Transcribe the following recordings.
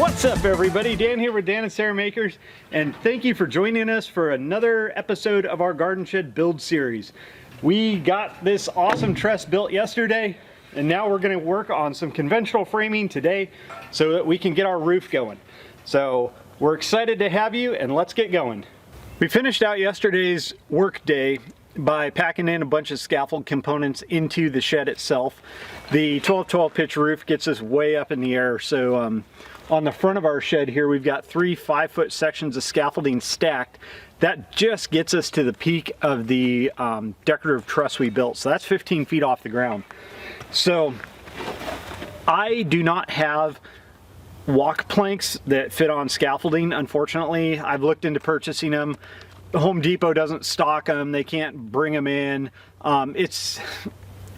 What's up, everybody? Dan here with Dan and Sarah Makers, and thank you for joining us for another episode of our garden shed build series. We got this awesome truss built yesterday, and now we're going to work on some conventional framing today so that we can get our roof going. So we're excited to have you, and let's get going. We finished out yesterday's work day by packing in a bunch of scaffold components into the shed itself. The 12-12 pitch roof gets us way up in the air, so on the front of our shed here, we've got 3 5-foot sections of scaffolding stacked. That just gets us to the peak of the decorative truss we built. So that's 15 feet off the ground. So I do not have walk planks that fit on scaffolding, unfortunately. I've looked into purchasing them. Home Depot doesn't stock them. They can't bring them in.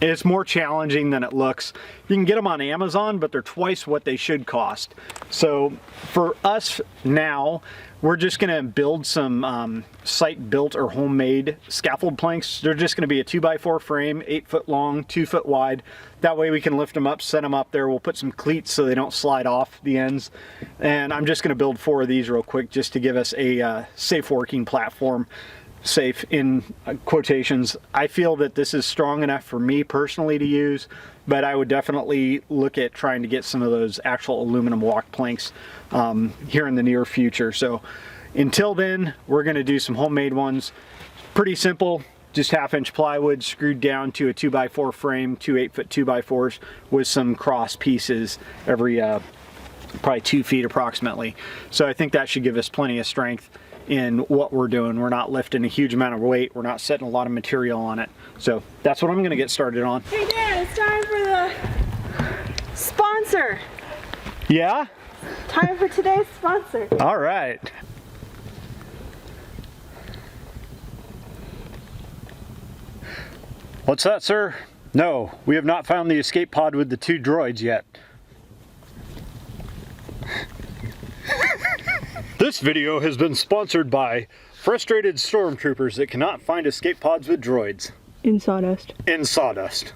It's more challenging than it looks. You can get them on Amazon, but they're twice what they should cost. So for us now, we're just gonna build some site-built or homemade scaffold planks. They're just gonna be a 2x4 frame, 8 foot long, 2 foot wide. That way we can lift them up, set them up there. We'll put some cleats so they don't slide off the ends. And I'm just gonna build 4 of these real quick just to give us a safe working platform. Safe in quotations. I feel that this is strong enough for me personally to use, but I would definitely look at trying to get some of those actual aluminum walk planks here in the near future. So until then, we're going to do some homemade ones. Pretty simple, just 1/2-inch plywood screwed down to a 2x4 frame, 2 8-foot 2x4s with some cross pieces every probably 2 feet approximately. So I think that should give us plenty of strength in what we're doing. We're not lifting a huge amount of weight. We're not setting a lot of material on it. So that's what I'm going to get started on. Hey Dad, it's time for the sponsor. Yeah? Time for today's sponsor. All right. What's that, sir? No, we have not found the escape pod with the 2 droids yet. This video has been sponsored by frustrated stormtroopers that cannot find escape pods with droids. In sawdust. In sawdust.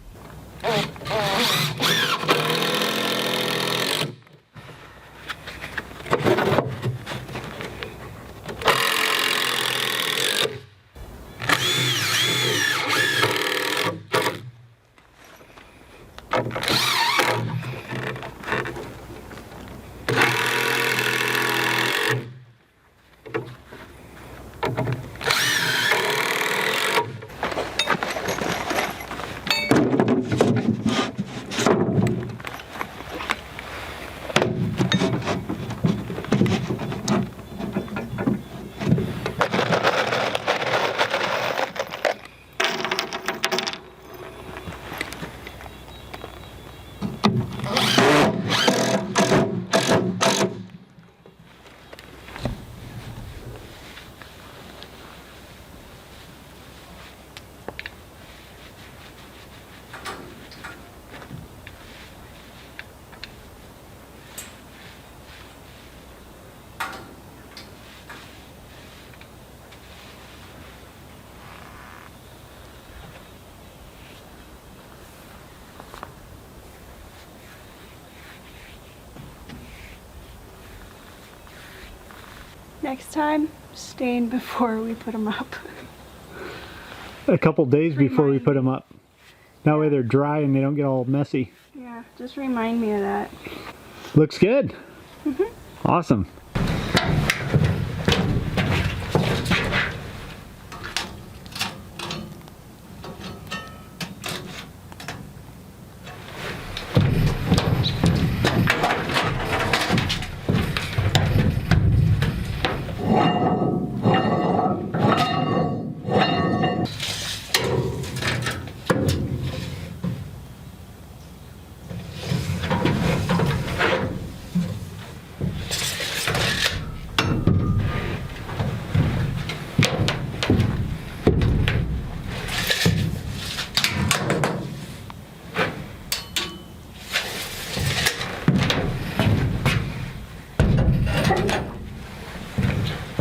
Next time, stain before we put them up. A couple days before we put them up. That way they're dry and they don't get all messy. Yeah, just remind me of that. Looks good. Awesome.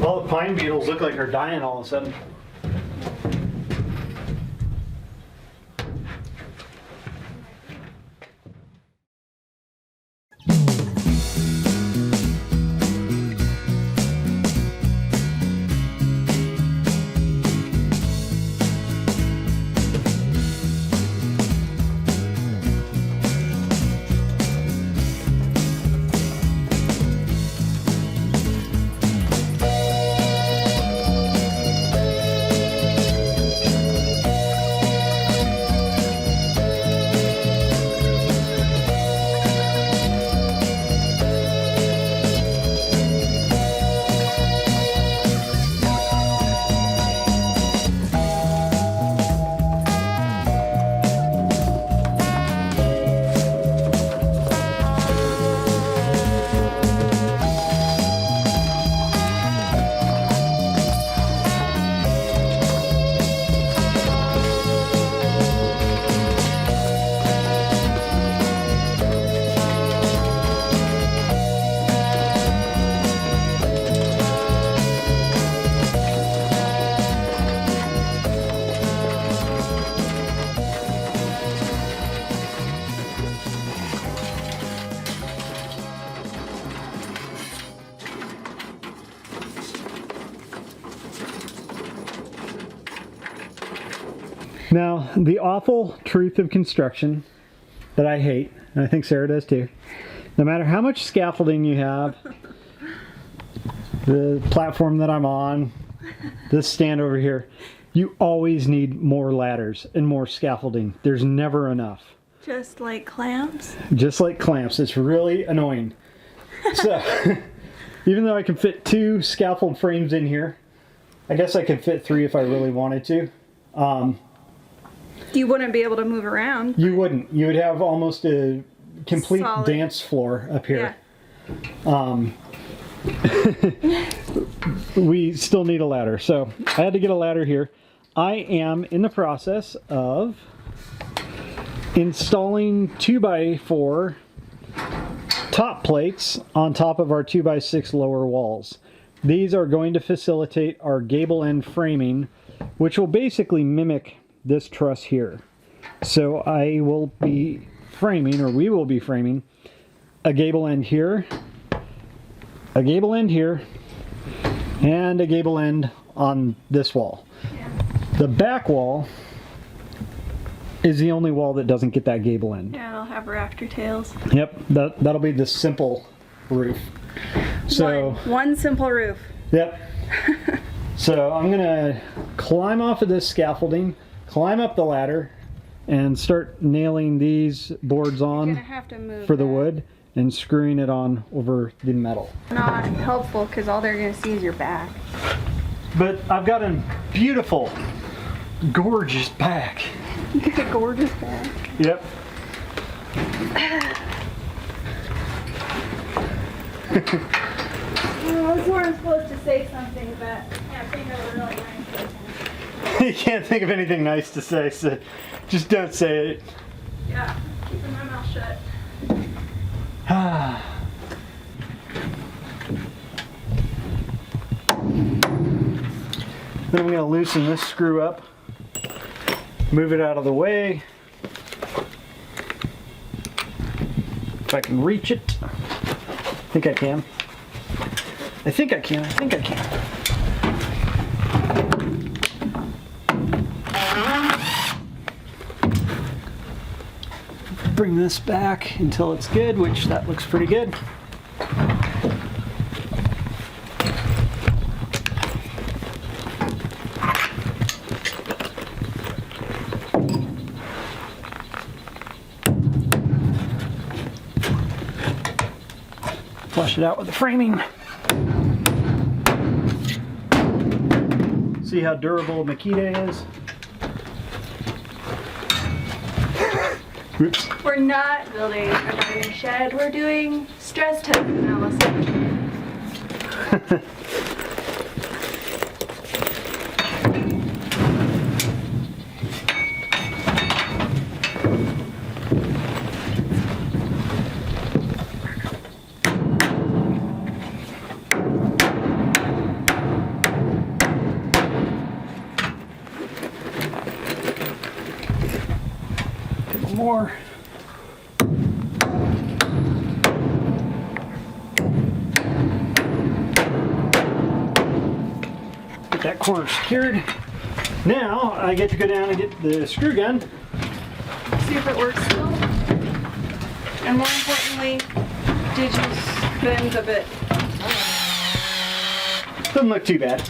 All the pine beetles look like they're dying all of a sudden. Now, the awful truth of construction that I hate, and I think Sarah does too, no matter how much scaffolding you have, the platform that I'm on, this stand over here, you always need more ladders and more scaffolding. There's never enough. Just like clamps? Just like clamps. It's really annoying. So, even though I can fit 2 scaffold frames in here, I guess I could fit 3 if I really wanted to. You wouldn't be able to move around. You wouldn't. You would have almost a complete Solid dance floor up here. Yeah. We still need a ladder. So, I had to get a ladder here. I am in the process of installing 2x4 top plates on top of our 2x6 lower walls. These are going to facilitate our gable end framing, which will basically mimic this truss here. So I will be framing, or we will be framing, a gable end here, a gable end here, and a gable end on this wall. The back wall is the only wall that doesn't get that gable end. Yeah, it'll have rafter tails. Yep, that'll be the simple roof. So one simple roof. Yep. So I'm gonna climb off of this scaffolding, climb up the ladder, and start nailing these boards on You're gonna have to move for the that. wood and screwing it on over the metal. Not helpful because all they're gonna see is your back. But I've got a beautiful, gorgeous back. You got a gorgeous back. Yep. I was sort of supposed to say something, but I can't think of a really nice thing. You can't think of anything nice to say, so just don't say it. Yeah, keeping my mouth shut. Then I'm going to loosen this screw up, move it out of the way. If I can reach it. I think I can. I think I can. I think I can. Bring this back until it's good, which that looks pretty good. Flush it out with the framing. See how durable Makita is? Oops. We're not building a garden shed. We're doing stress test analysis. More. Get that corner secured. Now I get to go down and get the screw gun. See if it works still. And more importantly, did you spin the bit? Doesn't look too bad.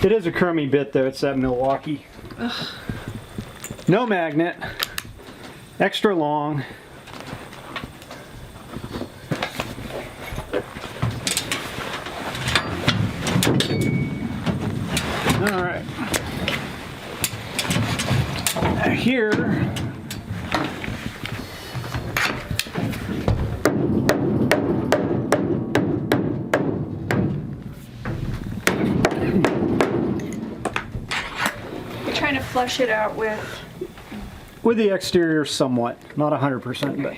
It is a crummy bit though, it's that Milwaukee. Ugh. No magnet. Extra long. All right. Here. You're trying to flush it out with the exterior somewhat, not 100%, but.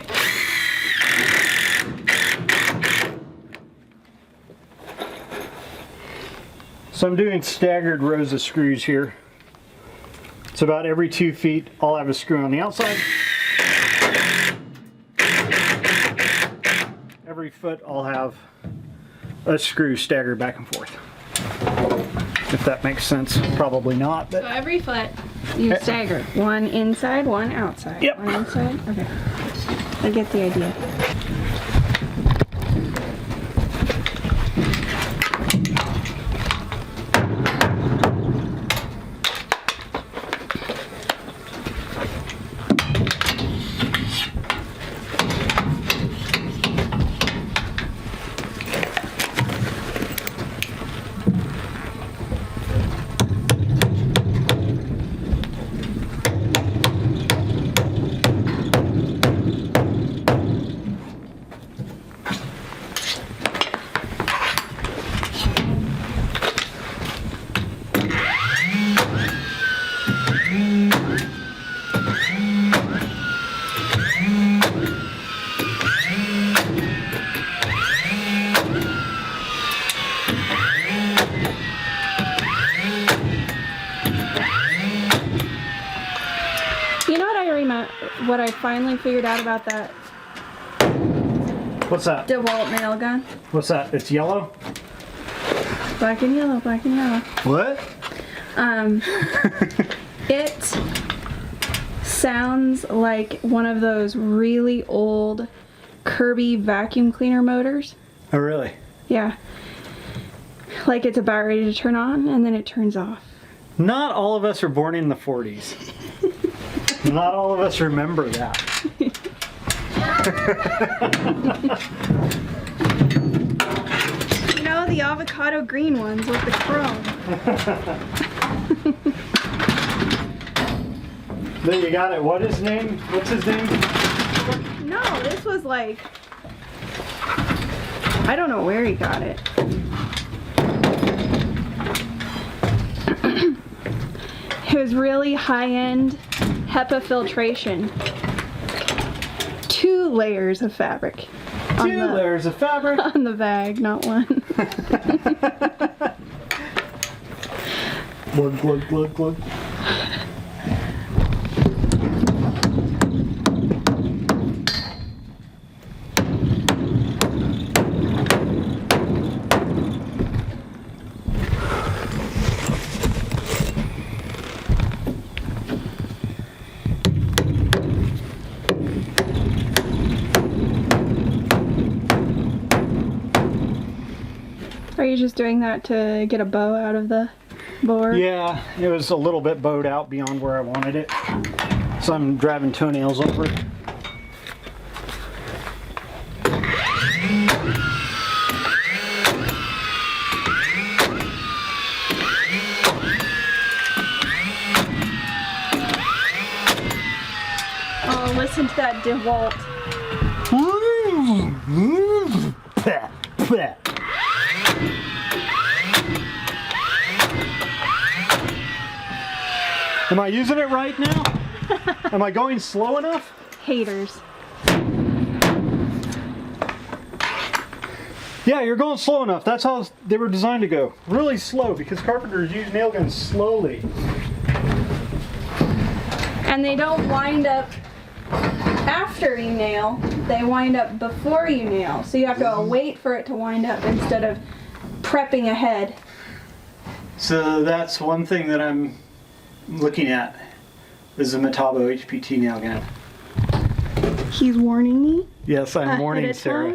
So I'm doing staggered rows of screws here. It's about every 2 feet, I'll have a screw on the outside. Every foot, I'll have a screw staggered back and forth. if that makes sense. Probably not, So but every foot you stagger. One inside, one outside. Yep. One inside. Okay. I get the idea. What I finally figured out about that what's that? DeWalt nail gun. What's that? It's yellow? Black and yellow, black and yellow. What? It sounds like one of those really old Kirby vacuum cleaner motors. Oh, really? Yeah. Like it's about ready to turn on and then it turns off. Not all of us are born in the 40s. Not all of us remember that. You know, the avocado green ones with the chrome. Then you got it. What is his name? What's his name? No, this was like, I don't know where he got it. It was really high-end HEPA filtration. 2 layers of fabric. Two layers of fabric? On the bag, not one. Glug, glug, glug, glug. Are you just doing that to get a bow out of the board? Yeah, it was a little bit bowed out beyond where I wanted it. So I'm driving toenails over it. Oh, listen to that DeWalt. Am I using it right now? Am I going slow enough? Haters. Yeah, you're going slow enough. That's how they were designed to go. Really slow, because carpenters use nail guns slowly. And they don't wind up after you nail, they wind up before you nail. So you have to wait for it to wind up instead of prepping ahead. So that's one thing that I'm looking at, is the Metabo HPT nail gun. He's warning me. Yes, I'm warning Sarah.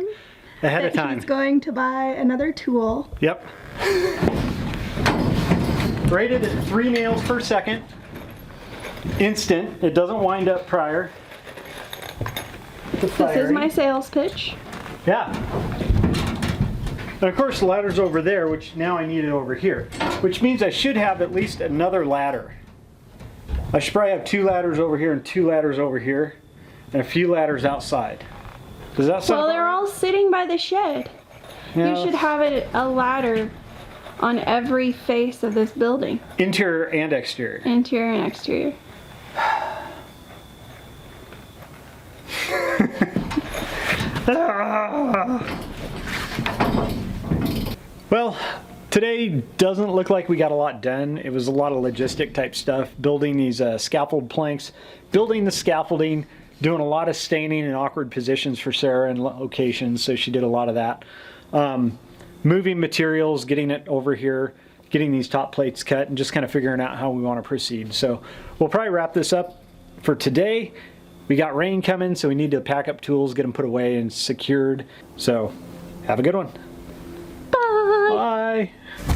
Ahead of time. He's going to buy another tool. Yep. Rated at 3 nails per second. Instant. It doesn't wind up prior to firing. This is my sales pitch. Yeah. And of course the ladder's over there, which now I need it over here. Which means I should have at least another ladder. I should probably have 2 ladders over here and 2 ladders over here. And a few ladders outside. Does that sound Well, they're right? all sitting by the shed. Yeah. You should have a ladder on every face of this building. Interior and exterior. Interior and exterior. Well, today doesn't look like we got a lot done. It was a lot of logistic type stuff, building these scaffold planks, building the scaffolding, doing a lot of staining in awkward positions for Sarah and locations, so she did a lot of that. Moving materials, getting it over here, getting these top plates cut and just kind of figuring out how we want to proceed. So we'll probably wrap this up for today. We got rain coming, so we need to pack up tools, get them put away and secured. So have a good one. Bye. Bye.